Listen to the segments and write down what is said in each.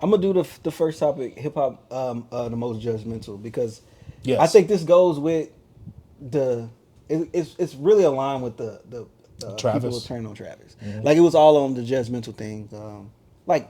I'm gonna do the first topic, hip hop, the most judgmental, because I Yes. think this goes with the it's really aligned with the people who Travis. turned on Travis. Like it was all on the judgmental thing. Like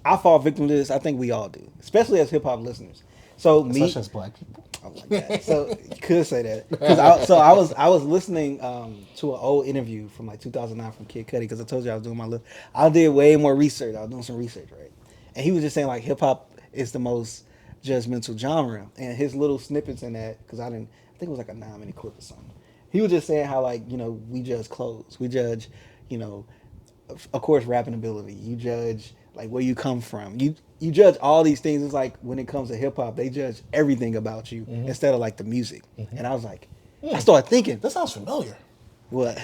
I fall victim to this. I think we all do, especially as hip hop listeners. So Especially me, as black people. oh my god. So you could say that because I was listening to an old interview from like 2009 from Kid Cudi because I told you I was doing my little. I did way more research. I was doing some research, right? And he was just saying like hip hop is the most judgmental genre, and his little snippets in that because I didn't. I think it was like a 9 minute clip or something. He was just saying how like we judge clothes, we judge you know of course rapping ability, you judge like where you come from, you judge all these things. It's like when it comes to hip hop, they judge everything about you instead of like the music. And I was like, I started thinking, That sounds familiar. what?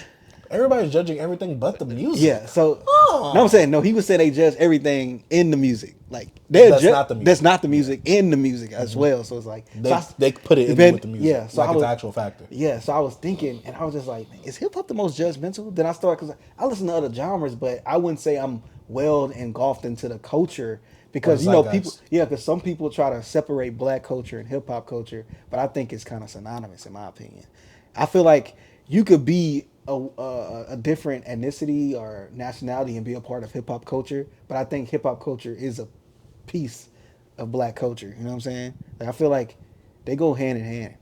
Everybody's judging everything but the music. Yeah. So no, I'm Oh. saying no. He was saying they judge everything in the music. Like they're That's not the music. that's not the music in the music as well. So it's like They put it in then- with the music. Yeah. So like I it's was an actual factor. yeah. So I was thinking, and I was just like, is hip hop the most judgmental? Then I started because I listen to other genres, but I wouldn't say I'm well engulfed into the culture Or because the people zeitgeist. yeah because some people try to separate black culture and hip hop culture, but I think it's kind of synonymous in my opinion. I feel like you could be a different ethnicity or nationality and be a part of hip hop culture, but I think hip hop culture is a piece of black culture. You know what I'm saying? Like I feel like they go hand in hand.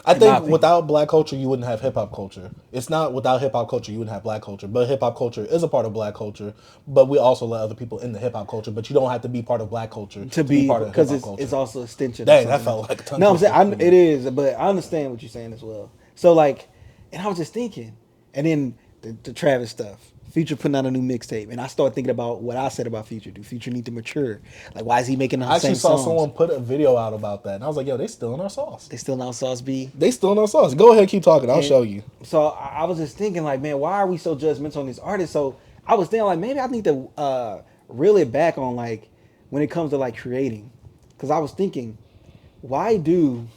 I In my think opinion. without black culture, you wouldn't have hip hop culture. It's not without hip hop culture, you wouldn't have black culture. But hip hop culture is a part of black culture. But we also let other people in the hip hop culture. But you don't have to be part of black culture To be be part of hip because hop culture. it's also extension. Of Dang, that something felt else. like a tongue No, I'm saying twister for it me. is, but I understand what you're saying as well. So like, and I was just thinking, and then the Travis stuff. Future putting out a new mixtape, and I started thinking about what I said about Future. Do Future need to mature? Like, why is he making the I actually same saw songs? someone put a video out about that, and I was like, "Yo, they still in our sauce. They still not Sauce B. They still in our sauce." Go ahead, keep talking. I'll And show you. so I was just thinking, like, man, why are we so judgmental on these artists? So I was thinking, like, maybe I need to reel it back on, like, when it comes to, like, creating. Because I was thinking, why do,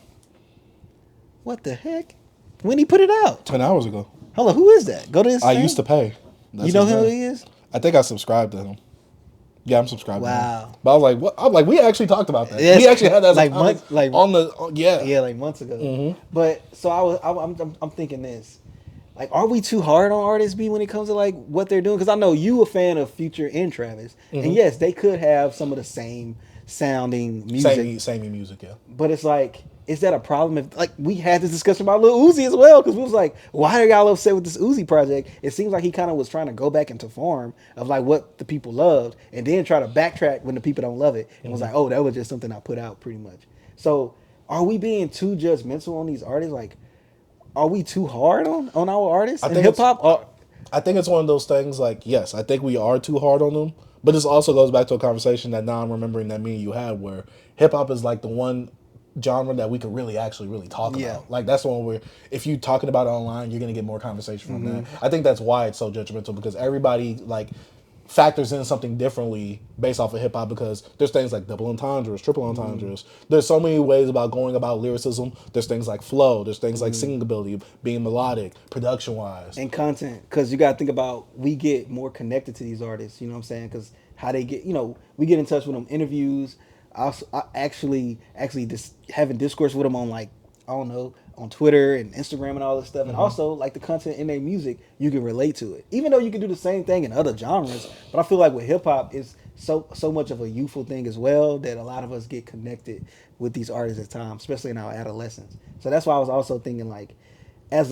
what the heck? When he put it out? 10 hours ago, Hold on, who is that? Go to his I thing? used to pay. That's You know his who name. he is? I think I subscribed to him. Yeah, I'm subscribed to him. Wow. But I was like, what? I'm like, we actually talked about that. Yes. We actually had that as Like a topic months- like- on the yeah. Yeah, like months ago. But so I'm thinking this. Like, are we too hard on artists B when it comes to like what they're doing? Because I know you a fan of Future and Travis, and yes, they could have some of the same sounding music, Samey music, yeah. but it's like, is that a problem? If like we had this discussion about Lil Uzi as well, because we was like, why are y'all upset with this Uzi project? It seems like he kind of was trying to go back into form of like what the people loved, and then try to backtrack when the people don't love it, and was like, oh, that was just something I put out, pretty much. So, are we being too judgmental on these artists? Like, are we too hard on our artists I in think hip it's- hop? Or I think it's one of those things like, yes, I think we are too hard on them. But this also goes back to a conversation that now I'm remembering that me and you had where hip hop is like the one genre that we could really actually really talk Yeah. about. Like that's the one where if you talking about it online, you're gonna get more conversation from that. I think that's why it's so judgmental because everybody like factors in something differently based off of hip hop because there's things like double entendres, triple entendres. There's so many ways about going about lyricism. There's things like flow. There's things like singing ability, being melodic, production wise. and content, because you got to think about, we get more connected to these artists. You know what I'm saying? Because how they get, we get in touch with them, interviews. I actually just having discourse with them on, like, I don't know, on Twitter and Instagram and all this stuff, and also like the content in their music, you can relate to it. Even though you can do the same thing in other genres, but I feel like with hip hop, it's so much of a youthful thing as well that a lot of us get connected with these artists at times, especially in our adolescence. So that's why I was also thinking, like, as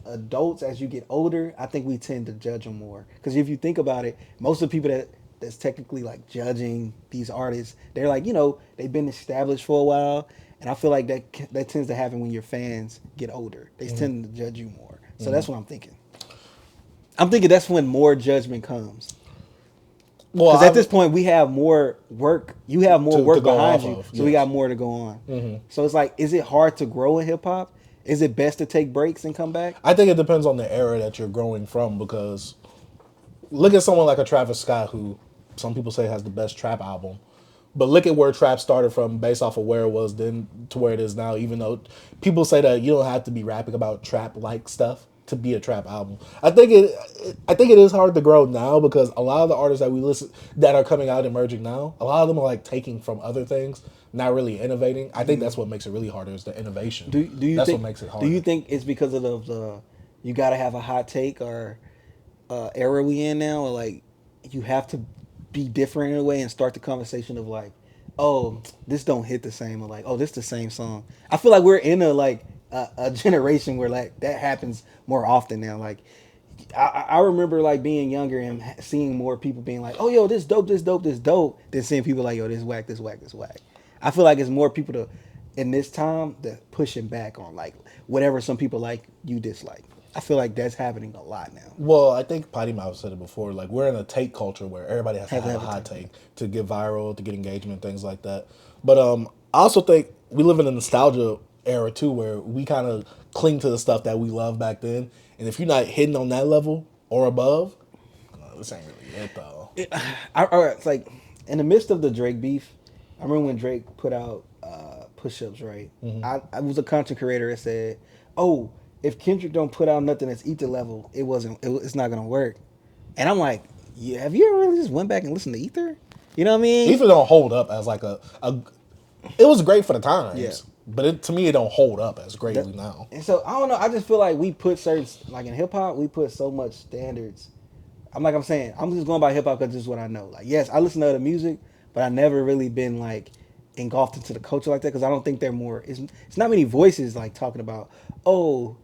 adults, as you get older, I think we tend to judge them more. Because if you think about it, most of the people that's technically like judging these artists, they're like, they've been established for a while, and I feel like that tends to happen when your fans get older. They tend to judge you more. So that's what I'm thinking. I'm thinking that's when more judgment comes. Well, Because at this point, we have more work. You have more To work go behind off you, of, so we yes. got more to go on. So it's like, is it hard to grow in hip hop? Is it best to take breaks and come back? I think it depends on the era that you're growing from because look at someone like a Travis Scott who some people say has the best trap album. But look at where trap started from based off of where it was then to where it is now, even though people say that you don't have to be rapping about trap like stuff. to be a trap album. I think it is hard to grow now because a lot of the artists that we listen that are coming out emerging now, a lot of them are like taking from other things, not really innovating. I think that's what makes it really harder is the innovation. Do you That's think what makes it do you harder. think it's because of the you got to have a hot take or era we in now, or like you have to be different in a way and start the conversation of like, oh, this don't hit the same, or like, oh, this the same song. I feel like we're in a generation where like that happens more often now. Like I remember like being younger and seeing more people being like, oh, yo, this dope, this dope, this dope, than seeing people like, yo, this whack, this whack, this whack. I feel like it's more people to in this time that pushing back on like whatever some people like you dislike. I feel like that's happening a lot now. Well, I think Potty Mouth said it before. Like we're in a take culture where everybody has to Have to have a have a hot take. take to get viral, to get engagement, things like that. But I also think we live in a nostalgia era too, where we kind of cling to the stuff that we loved back then. And if you're not hitting on that level or above, this ain't really it though. It's like in the midst of the Drake beef. I remember when Drake put out push-ups, right? I was a content creator that said, "Oh, if Kendrick don't put out nothing that's Ether level, it's not gonna work." And I'm like, "Yeah, have you ever really just went back and listened to Ether? You know what I mean?" Ether don't hold up as like a. It was great for the times, Yeah. but to me, it don't hold up as That- greatly now. and so I don't know. I just feel like we put certain like in hip hop, we put so much standards. I'm saying, I'm just going by hip hop because this is what I know. Like, yes, I listen to other music, but I never really been like engulfed into the culture like that because I don't think they're more. It's not many voices like talking about, oh,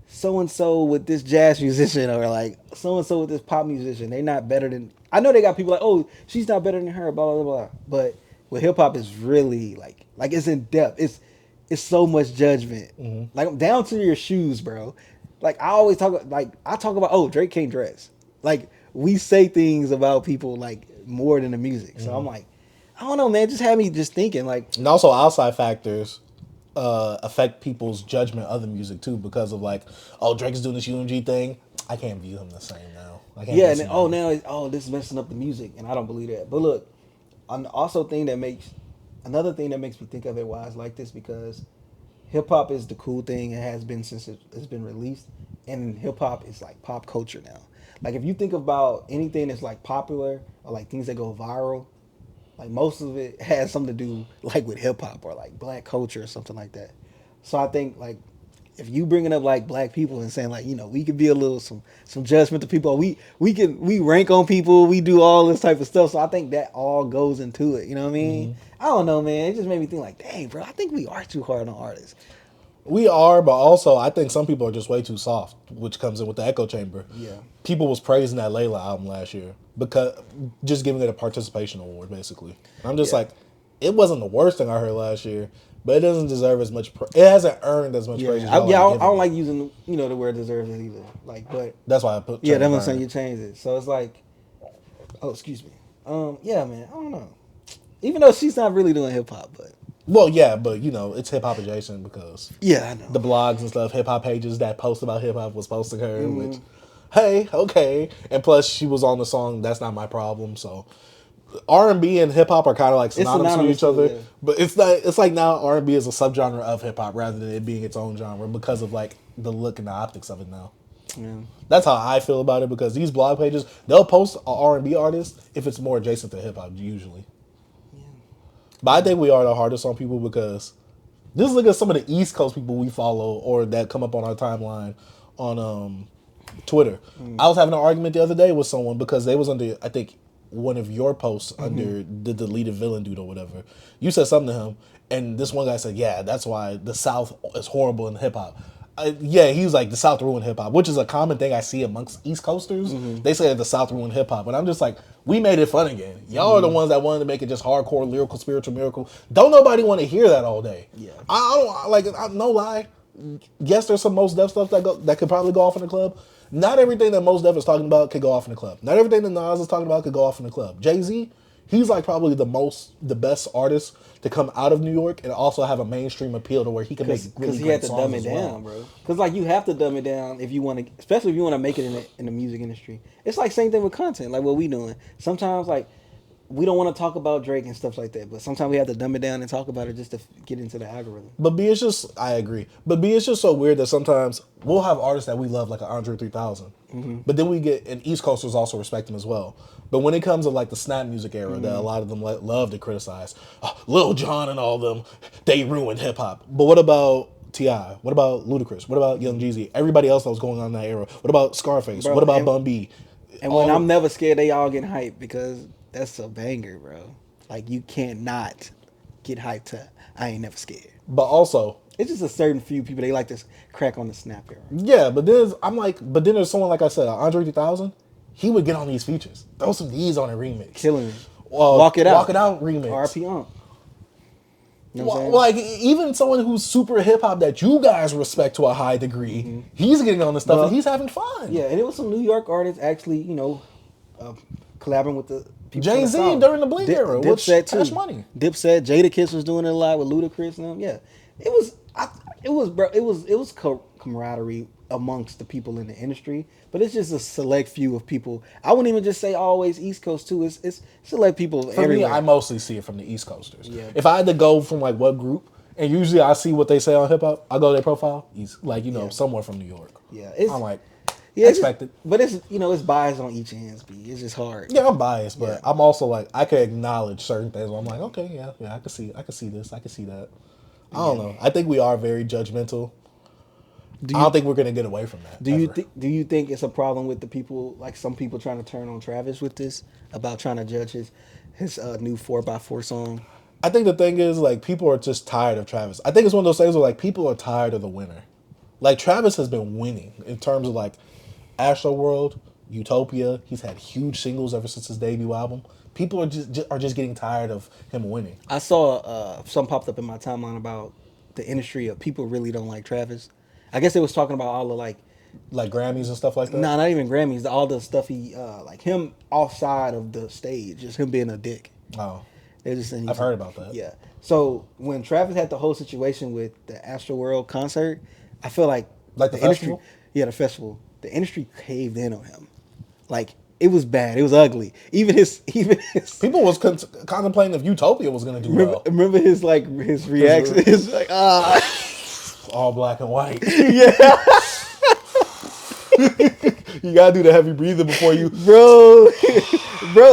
so and so with this jazz musician or like so and so with this pop musician. They're not better than. I know they got people like, oh, she's not better than her, blah blah blah. But with hip hop, it's really like it's in depth. It's so much judgment. Like down to your shoes, bro. Like I talk about, oh, Drake can't dress. Like we say things about people like more than the music. So I'm like, I don't know, man. Just had me just thinking like, And also outside factors affect people's judgment of the music too because of like, oh, Drake is doing this UMG thing. I can't view him the same now. I can't yeah, and listen then, to him. now this is messing up the music, and I don't believe that. But look, another thing that makes me think of it why it's like this because hip hop is the cool thing. It has been since it's been released, and hip hop is like pop culture now. Like if you think about anything that's like popular or like things that go viral, like most of it has something to do like with hip hop or like black culture or something like that. So I think like if you bringing up like black people and saying like we could be a little some judgment to people, we rank on people, we do all this type of stuff. So I think that all goes into it. You know what I mean? I don't know, man. It just made me think like, dang, bro, I think we are too hard on artists. We are, but also I think some people are just way too soft, which comes in with the echo chamber. Yeah. People was praising that Layla album last year because just giving it a participation award, basically. And I'm just Yeah. like, it wasn't the worst thing I heard last year, but it doesn't deserve as much. It hasn't earned as much praise as I, y'all yeah, I are don't, I giving don't it. like using the word deserves it either. Like, but That's why I put. yeah, that's what I'm Burn. saying. You changed it, so it's like, oh, excuse me. Yeah, man. I don't know. Even though she's not really doing hip hop, but Well, yeah, but it's hip hop adjacent because yeah, I know. the blogs and stuff, hip hop pages that post about hip hop was posting her, Mm-hmm. which, hey, okay, and plus she was on the song "That's Not My Problem," so R&B and hip hop are kind of like synonymous with synonymous each other, too, yeah. but it's not. It's like now R&B is a subgenre of hip hop rather than it being its own genre because of like the look and the optics of it now. Yeah. That's how I feel about it because these blog pages they'll post an R&B artist if it's more adjacent to hip hop usually. But I think we are the hardest on people because just look at some of the East Coast people we follow or that come up on our timeline on Twitter. I was having an argument the other day with someone because they was under, I think, one of your posts under the deleted villain dude or whatever. You said something to him, and this one guy said, "Yeah, that's why the South is horrible in hip hop." Yeah, he was like, the South ruined hip hop, which is a common thing I see amongst East Coasters. They say that the South ruined hip hop, and I'm just like, we made it fun again. Y'all are the ones that wanted to make it just hardcore, lyrical, spiritual miracle. Don't nobody want to hear that all day. Yeah. I don't like. No lie. Yes, there's some Most Def stuff that could probably go off in the club. Not everything that Most Def is talking about could go off in the club. Not everything that Nas is talking about could go off in the club. Jay-Z, he's like probably the best artist to come out of New York and also have a mainstream appeal to where he can make really Because he great had to songs dumb it as well. down, bro. Because like you have to dumb it down if you want to, especially if you want to make it in the music industry. It's like same thing with content, like what we doing. Sometimes like we don't want to talk about Drake and stuff like that, but sometimes we have to dumb it down and talk about it just to get into the algorithm. But B, it's just, I agree. But B, it's just so weird that sometimes we'll have artists that we love, like an Andre 3000. But then we get, and East Coasters also respect them as well. But when it comes to like the snap music era that a lot of them love to criticize, Lil Jon and all them, they ruined hip hop. But what about T.I.? What about Ludacris? What about Young Jeezy? Everybody else that was going on in that era. What about Scarface? Bro, what about Bun B? And when I'm never scared, they all getting hyped because that's a banger, bro. Like you can't not get hyped to I Ain't Never Scared. But also, It's just a certain few people they like to crack on the snap era. yeah, but then there's someone like I said, Andre 3000. He would get on these features, throw some D's on a remix, Killing it. Walk It Out remix. RP on. You know what I'm saying? Like even someone who's super hip hop that you guys respect to a high degree, he's getting on this stuff and he's having fun. Yeah, and it was some New York artists actually, collaborating with the people from the Jay-Z South. during the Blink era, which Dipset too. Cash Money. Dipset, Jadakiss was doing it a lot with Ludacris and them. Yeah, it was camaraderie amongst the people in the industry, but it's just a select few of people. I wouldn't even just say always East Coast too. It's select people For everywhere. me, I mostly see it from the East Coasters. Yeah. If I had to go from like what group, and usually I see what they say on hip hop, I go to their profile, somewhere from New York. Yeah, I'm like, yeah, expected. But it's biased on each end. It's just hard. Yeah, I'm biased, but Yeah. I'm also like I can acknowledge certain things where I'm like, okay, yeah, I can see this, I can see that. I don't know. I think we are very judgmental. I don't think we're gonna get away from that. Do you think it's a problem with the people, like some people trying to turn on Travis with this about trying to judge his new 4x4 song? I think the thing is like people are just tired of Travis. I think it's one of those things where like people are tired of the winner. Like Travis has been winning in terms of like Astroworld, Utopia. He's had huge singles ever since his debut album. People are just getting tired of him winning. I saw some popped up in my timeline about the industry of people really don't like Travis. I guess it was talking about all the like Grammys and stuff like that. nah, not even Grammys, all the stuff he like him offside of the stage, just him being a dick. Oh, They're just saying I've heard about that. Yeah. So when Travis had the whole situation with the Astroworld concert, I feel like the festival? the festival, the industry caved in on him. Like it was bad. It was ugly. Even his People was contemplating if Utopia was gonna do well. remember his reaction. His like All black and white. yeah, You gotta do the heavy breathing before you. bro,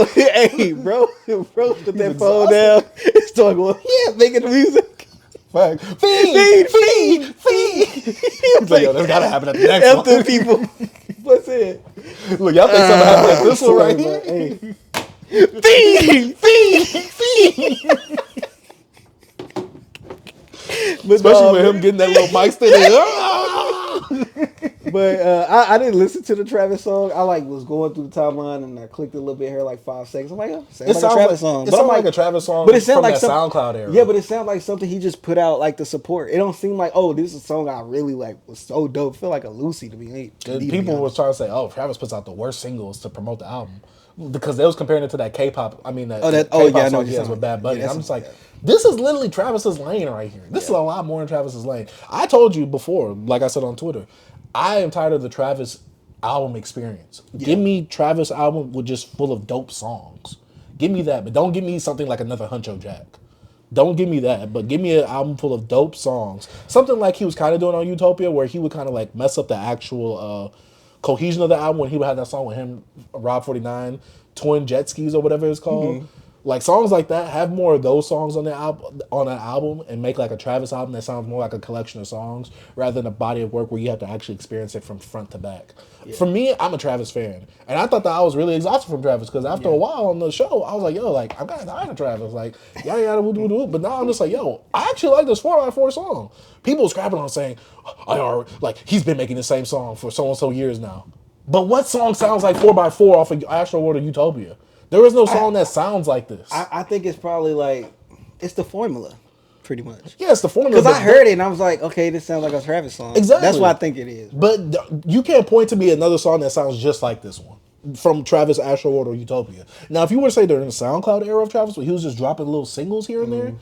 hey, bro, put that phone down. It's talking. Well, yeah, making the music. Feed. He's like, yo, that's gotta happen at the next F one. them people. What's it? Look, y'all think something happened at this one right here? Hey. Feed. But Especially with him getting that little mic stand. But I didn't listen to the Travis song. I was going through the timeline and I clicked a little bit here, like 5 seconds. I'm like, oh, sounds like a Travis song. It But I'm sounds like a Travis song but it sounds from like that SoundCloud era. Yeah, but it sounds like something he just put out like to support. It don't seem like, oh, this is a song I really like. Was so dope. Feel like a Lucy to me. People was trying to say, oh, Travis puts out the worst singles to promote the album. Because they was comparing it to that K-pop. I mean, K-pop song he has with Bad Bunny. I'm just like, this is literally Travis's lane right here. This is a lot more in Travis's lane. I told you before, like I said on Twitter, I am tired of the Travis album experience. Yeah. Give me Travis album with just full of dope songs. Give me that, but don't give me something like another Huncho Jack. Don't give me that, but give me an album full of dope songs. Something like he was kind of doing on Utopia, where he would kind of like mess up the actual cohesion of the album when he would have that song with him, Rob 49, Twin Jet Skis or whatever it's called. Mm-hmm. Like songs like that, have more of those songs on the album, and make like a Travis album that sounds more like a collection of songs rather than a body of work where you have to actually experience it from front to back. Yeah. For me, I'm a Travis fan, and I thought that I was really exhausted from Travis because after a while on the show, I was like, yo, like I'm kind of tired of Travis, like yada woo doo doo. But now I'm just like, yo, I actually like this 4x4 song. People scrapping on saying, he's been making the same song for so and so years now. But what song sounds like 4x4 off of Astroworld or Utopia? There is no song that sounds like this. I think it's probably like, it's the formula, pretty much. Yeah, it's the formula. Because I heard it and I was like, okay, this sounds like a Travis song. Exactly. That's what I think it is. But you can't point to me another song that sounds just like this one from Travis, Astroworld, or Utopia. Now, if you were to say they're in the SoundCloud era of Travis, where he was just dropping little singles here and there,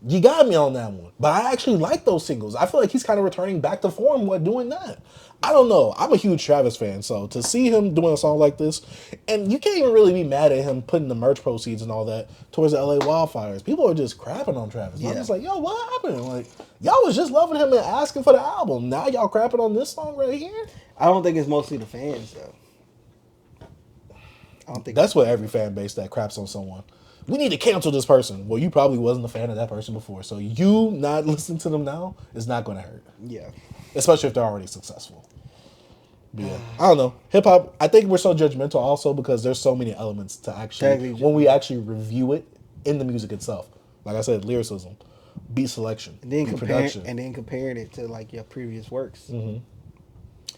You got me on that one. But I actually like those singles. I feel like he's kind of returning back to form while doing that. I don't know. I'm a huge Travis fan, so to see him doing a song like this, and you can't even really be mad at him putting the merch proceeds and all that towards the LA wildfires. People are just crapping on Travis. Yeah. I'm just like, yo, what happened? Like, y'all was just loving him and asking for the album. Now y'all crapping on this song right here? I don't think it's mostly the fans, though. I don't think that's what every fan base that craps on someone. We need to cancel this person. Well, you probably wasn't a fan of that person before, so you not listening to them now is not going to hurt. Yeah. Especially if they're already successful. But yeah, I don't know. Hip hop, I think we're so judgmental also because there's so many elements to actually, when we actually review it in the music itself. Like I said, lyricism, beat selection, and then comparing it to like your previous works. Mm-hmm.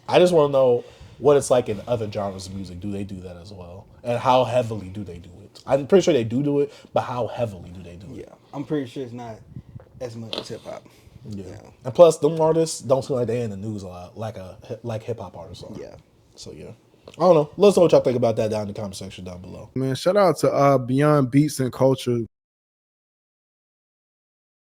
I just want to know what it's like in other genres of music. Do they do that as well? And how heavily do they do it? I'm pretty sure they do it, but how heavily do they do it? Yeah, I'm pretty sure it's not as much as hip hop. Yeah. And plus, them artists don't seem like they in the news a lot, like hip hop artists are. Yeah. So yeah, I don't know. Let us know what y'all think about that down in the comment section down below. Man, shout out to Beyond Beats and Culture.